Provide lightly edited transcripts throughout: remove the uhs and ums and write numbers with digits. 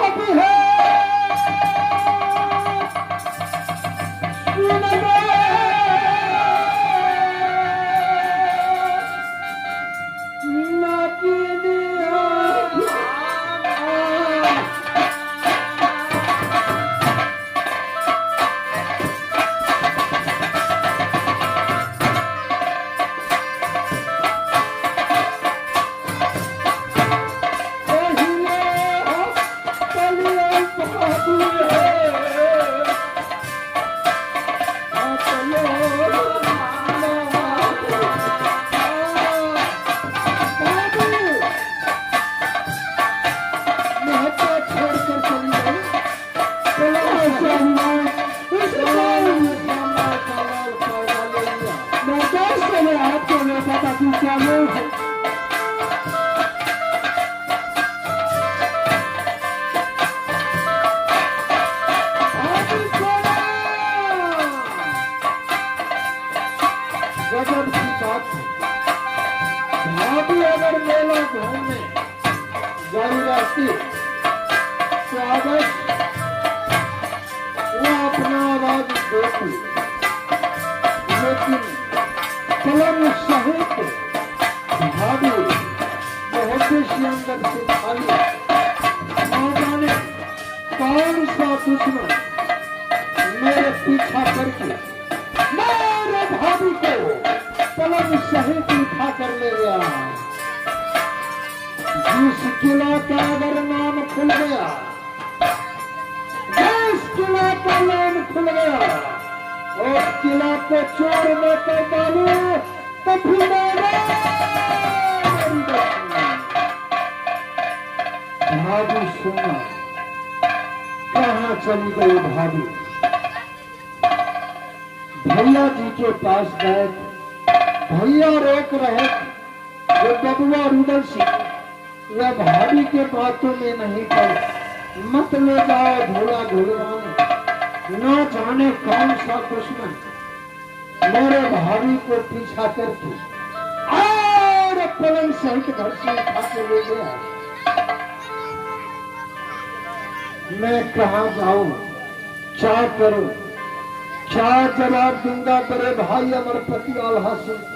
भाभी है गजब की बात है। भाभी अगर मेला घूमने जारी रहती तो अवश्य वो अपना आवाज देती, लेकिन कलम सहित भाभी बहुत सी अंदर से खाली न जाने कौन सा दुश्मन मेरे पीछा करके मेरे भाभी को कलम सहित उठा कर ले गया। जिस किला का अगर नाम खुल गया, जिस किला का नाम खुल गया और किला को चोर में तो डालू तो फिर भाभी सुना कहाँ चली गई भाभी? भैया जी के पास गए, भैया रोक रहे जो बबुआ रुदल सिंह या भाभी के बातों में नहीं पड़े, मत ले जाओ झोला झुलवाने, न जाने कौन सा दुश्मन मेरे भाभी को पीछा करके और पलंग सहित घर से उठा के ले गया। मैं कहाँ जाऊं, क्या करूं, क्या जवाब दूंगा बड़े भाई अमरपति आल्हा सिंह को?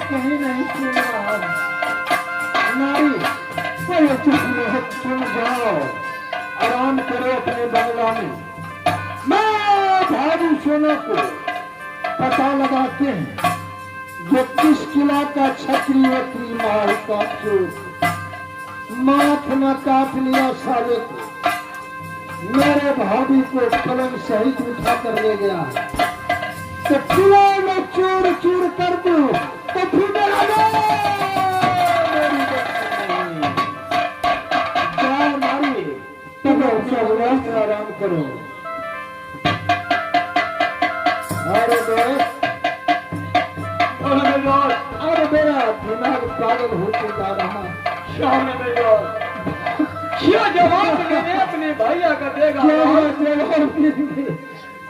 कहीं नहीं सुन रहा नारी, सुन जाओ, आराम करो अपने बंगला में। मैं भाभी सोना को पता लगाते हैं जो किस किला का छत्री वत्री मार का चोट माथ न काट लिया साले को, मेरे भाभी को पलंग सहित उठा कर ले गया है, तो किला में चूर चूर कर दूं तो फिर जाओ नारी, तब आराम करो। अरे मेरा दिमाग पागल होते जा रहा है। क्या जवाब मैंने अपने भैया का देगा?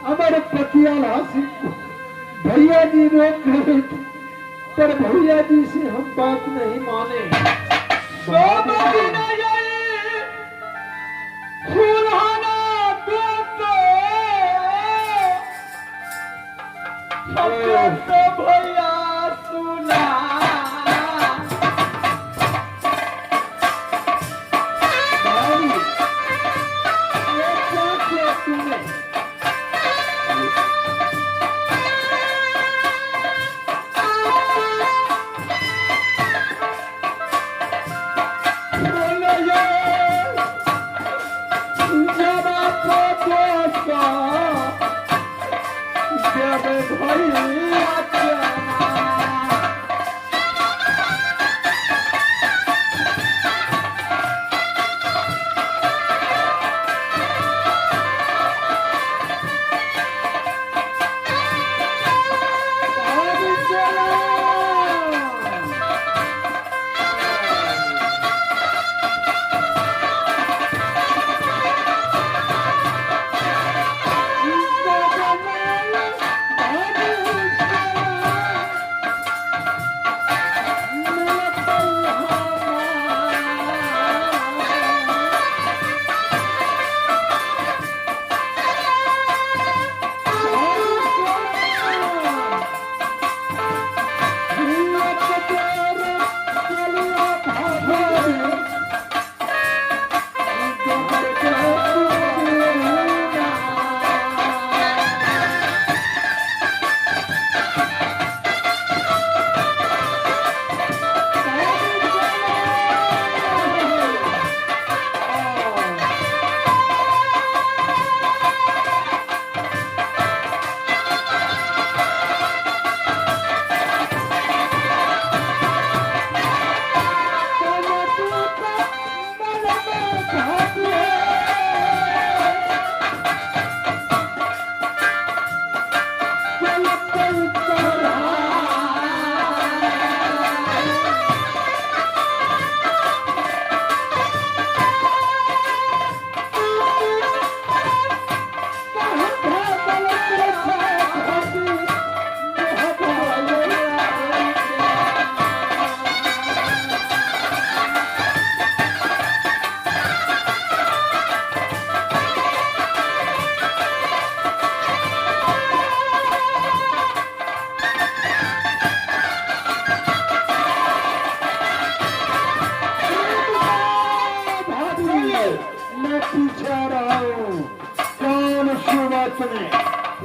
हमारे पतियाल हासिल भैया जी रोक रहे थे पर भैया जी से हम बात नहीं माने। सब दिन यही सुलहाना दोस्तों सत्य से भैया सुना भाई ये क्या किया तूने?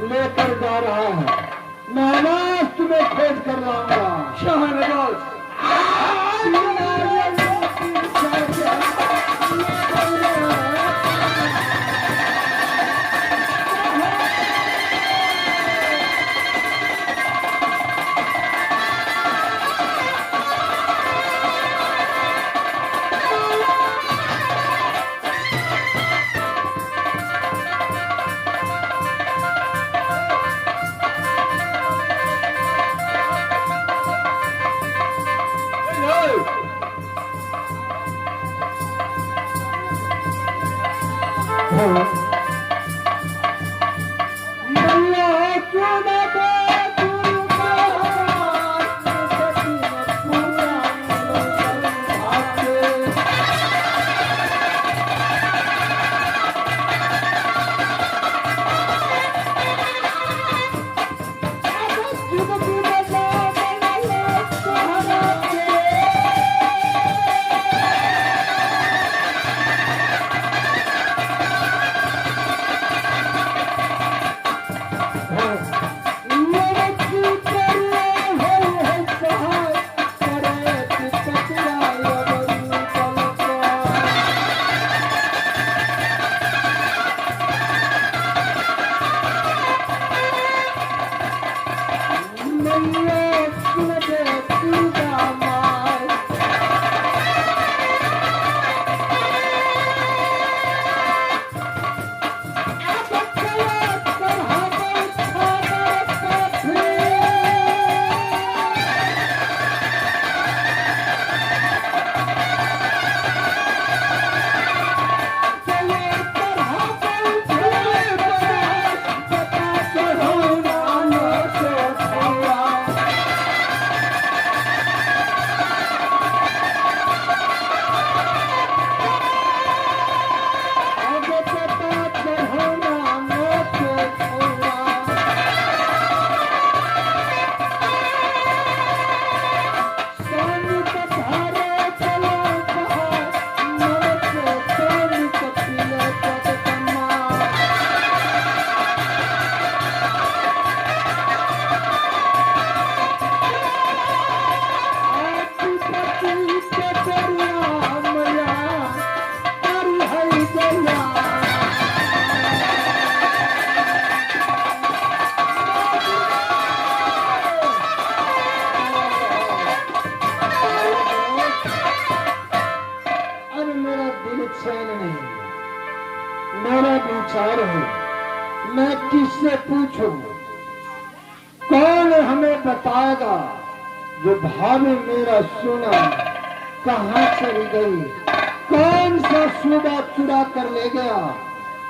लेकर जा रहा है। मैं आज तुम्हें खोज कर लाऊंगा। शहनवाज से पूछो, कौन हमें बताएगा जो भाभी मेरा सोना कहाँ चली गई, कौन सा सूबा चुरा कर ले गया,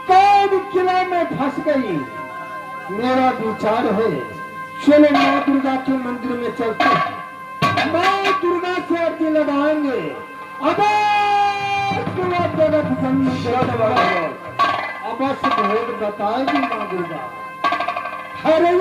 कौन किला में फंस गई। मेरा विचार है चलो माँ दुर्गा के मंदिर में चलते हैं, माँ दुर्गा से अर्जी लगाएंगे। अब जगत अवश्य भेद बताएगी माँ दुर्गा। हरे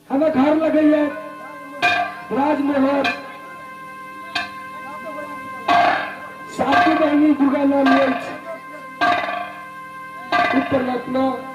हमें घर लगे है राजमोहन साथी बहनी दुर्गा नाम उत्तर लखनऊ